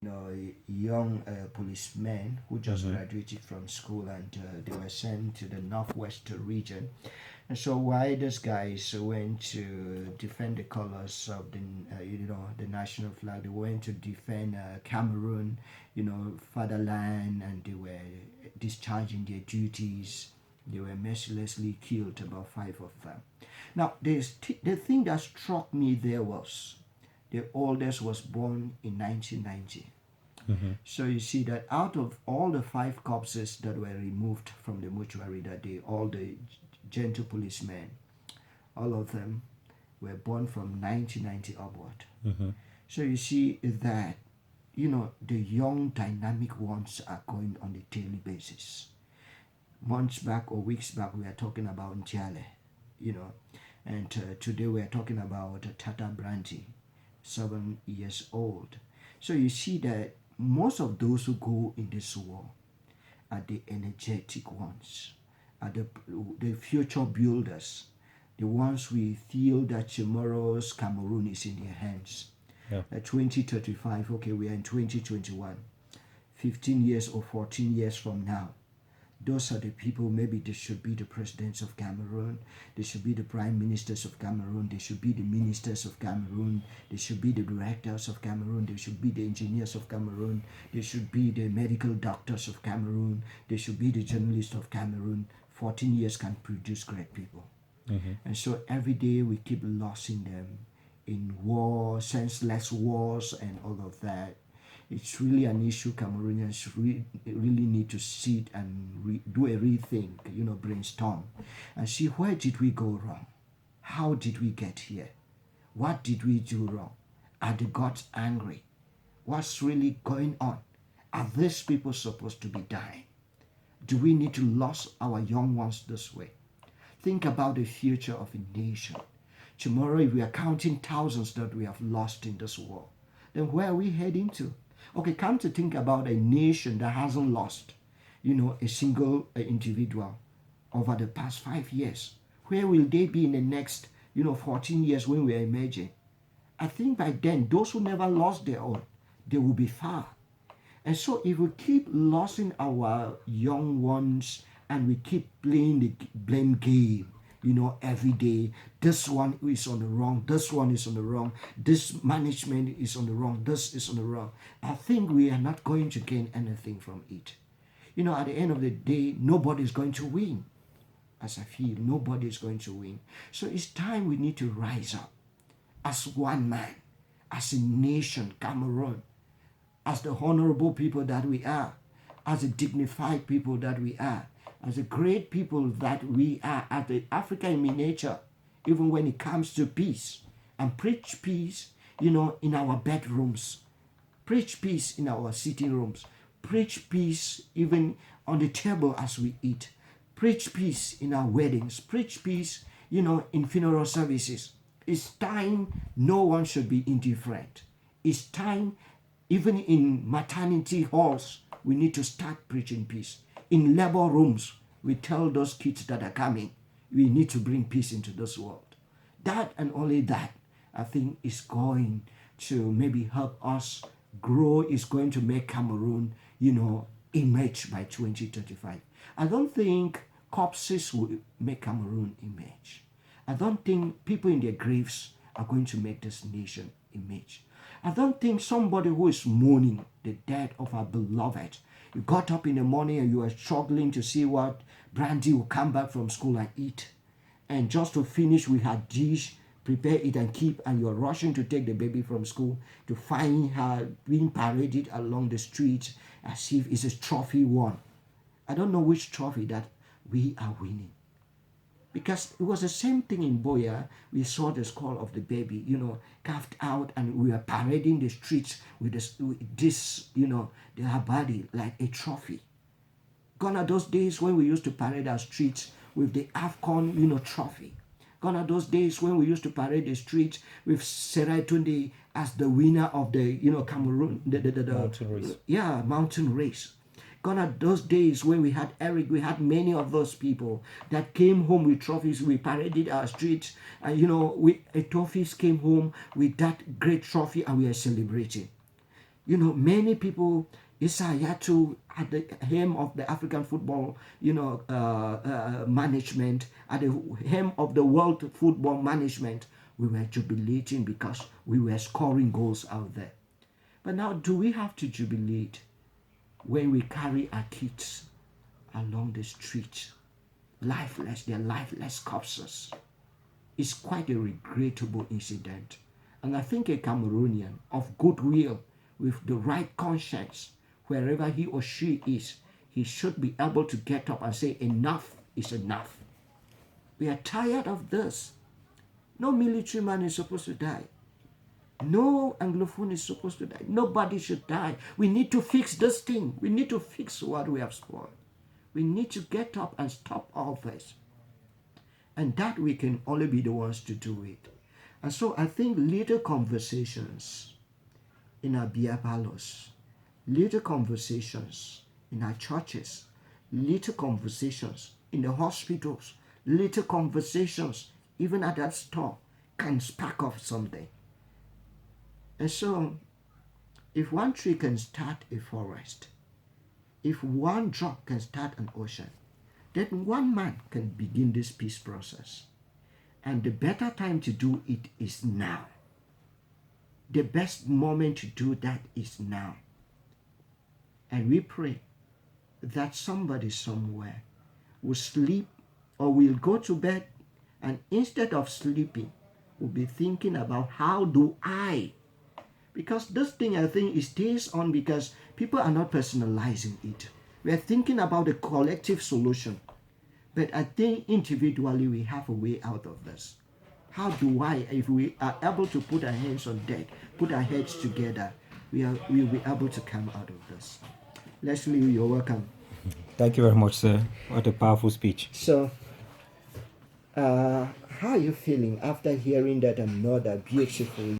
young policemen who just Mm-hmm. graduated from school, and they were sent to the northwest region. And so why these guys went to defend the colors of the national flag, they went to defend Cameroon, fatherland, and they were discharging their duties. They were mercilessly killed, about five of them. Now, the thing that struck me there was the oldest was born in 1990. Mm-hmm. So you see that out of all the five corpses that were removed from the mortuary that day, all the gentle policemen, all of them were born from 1990 upward. Mm-hmm. So you see that, the young dynamic ones are going on a daily basis. Months back or weeks back, we are talking about Ntiale, you know, and today we are talking about Tata Branti, 7 years old. So you see that most of those who go in this war are the energetic ones, are the future builders, the ones we feel that tomorrow's Cameroon is in their hands. Yeah. 2035, okay, we are in 2021. 15 years or 14 years from now, those are the people. Maybe they should be the presidents of Cameroon, they should be the prime ministers of Cameroon, they should be the ministers of Cameroon, they should be the directors of Cameroon, they should be the engineers of Cameroon, they should be the medical doctors of Cameroon, they should be the journalists of Cameroon. 14 years can produce great people. Mm-hmm. And so every day we keep losing them in war, senseless wars, and all of that. It's really an issue Cameroonians really need to sit and do a rethink, brainstorm, and see where did we go wrong? How did we get here? What did we do wrong? Are the gods angry? What's really going on? Are these people supposed to be dying? Do we need to lose our young ones this way? Think about the future of a nation. Tomorrow, if we are counting thousands that we have lost in this war, then where are we heading to? Okay, come to think about a nation that hasn't lost, a single individual over the past 5 years. Where will they be in the next, 14 years when we are emerging? I think by then, those who never lost their own, they will be far. And so if we keep losing our young ones and we keep playing the blame game, every day, this one is on the wrong, this one is on the wrong, this management is on the wrong, this is on the wrong, I think we are not going to gain anything from it. At the end of the day, nobody is going to win. As I feel, nobody is going to win. So it's time we need to rise up as one man, as a nation, Cameroon, as the honorable people that we are, as the dignified people that we are, as the great people that we are, as the Africa in miniature, even when it comes to peace. And preach peace, in our bedrooms. Preach peace in our sitting rooms. Preach peace even on the table as we eat. Preach peace in our weddings. Preach peace, in funeral services. It's time no one should be indifferent. It's time, even in maternity halls, we need to start preaching peace. In labor rooms, we tell those kids that are coming, we need to bring peace into this world. That and only that, I think, is going to maybe help us grow, is going to make Cameroon, emerge by 2035. I don't think corpses will make Cameroon emerge. I don't think people in their graves are going to make this nation emerge. I don't think somebody who is mourning the death of our beloved, you got up in the morning and you were struggling to see what Brandy will come back from school and eat. And just to finish with her dish, prepare it and keep, and you're rushing to take the baby from school to find her being paraded along the streets as if it's a trophy won. I don't know which trophy that we are winning. Because it was the same thing in Boya. We saw the skull of the baby, carved out, and we were parading the streets with this, their body like a trophy. Gone are those days when we used to parade our streets with the AFCON, trophy. Gone are those days when we used to parade the streets with Serai Tunde as the winner of the, Cameroon, the Mountain race. mountain race. Gone are those days when we had Eric, we had many of those people that came home with trophies. We paraded our streets, and trophies came home with that great trophy, and we are celebrating. Many people, Isayatu at the helm of the African football, management, at the helm of the world football management, we were jubilating because we were scoring goals out there. But now, do we have to jubilate when we carry our kids along the street, lifeless, they're lifeless corpses? It's quite a regrettable incident. And I think a Cameroonian of goodwill, with the right conscience, wherever he or she is, he should be able to get up and say, enough is enough. We are tired of this. No military man is supposed to die. No Anglophone is supposed to die. Nobody should die. We need to fix this thing. We need to fix what we have spoiled. We need to get up and stop all this. And that we can only be the ones to do it. And so I think little conversations in our beer parlors, little conversations in our churches, little conversations in the hospitals, little conversations even at that store can spark off something. And so, if one tree can start a forest, if one drop can start an ocean, then one man can begin this peace process. And the better time to do it is now. The best moment to do that is now. And we pray that somebody somewhere will sleep or will go to bed, and instead of sleeping, will be thinking about how do I. Because this thing, I think, it stays on because people are not personalizing it. We are thinking about the collective solution. But I think individually we have a way out of this. How do I, if we are able to put our hands on deck, put our heads together, we will be able to come out of this. Leslie, you're welcome. Thank you very much, sir. What a powerful speech. So, how are you feeling after hearing that another beautiful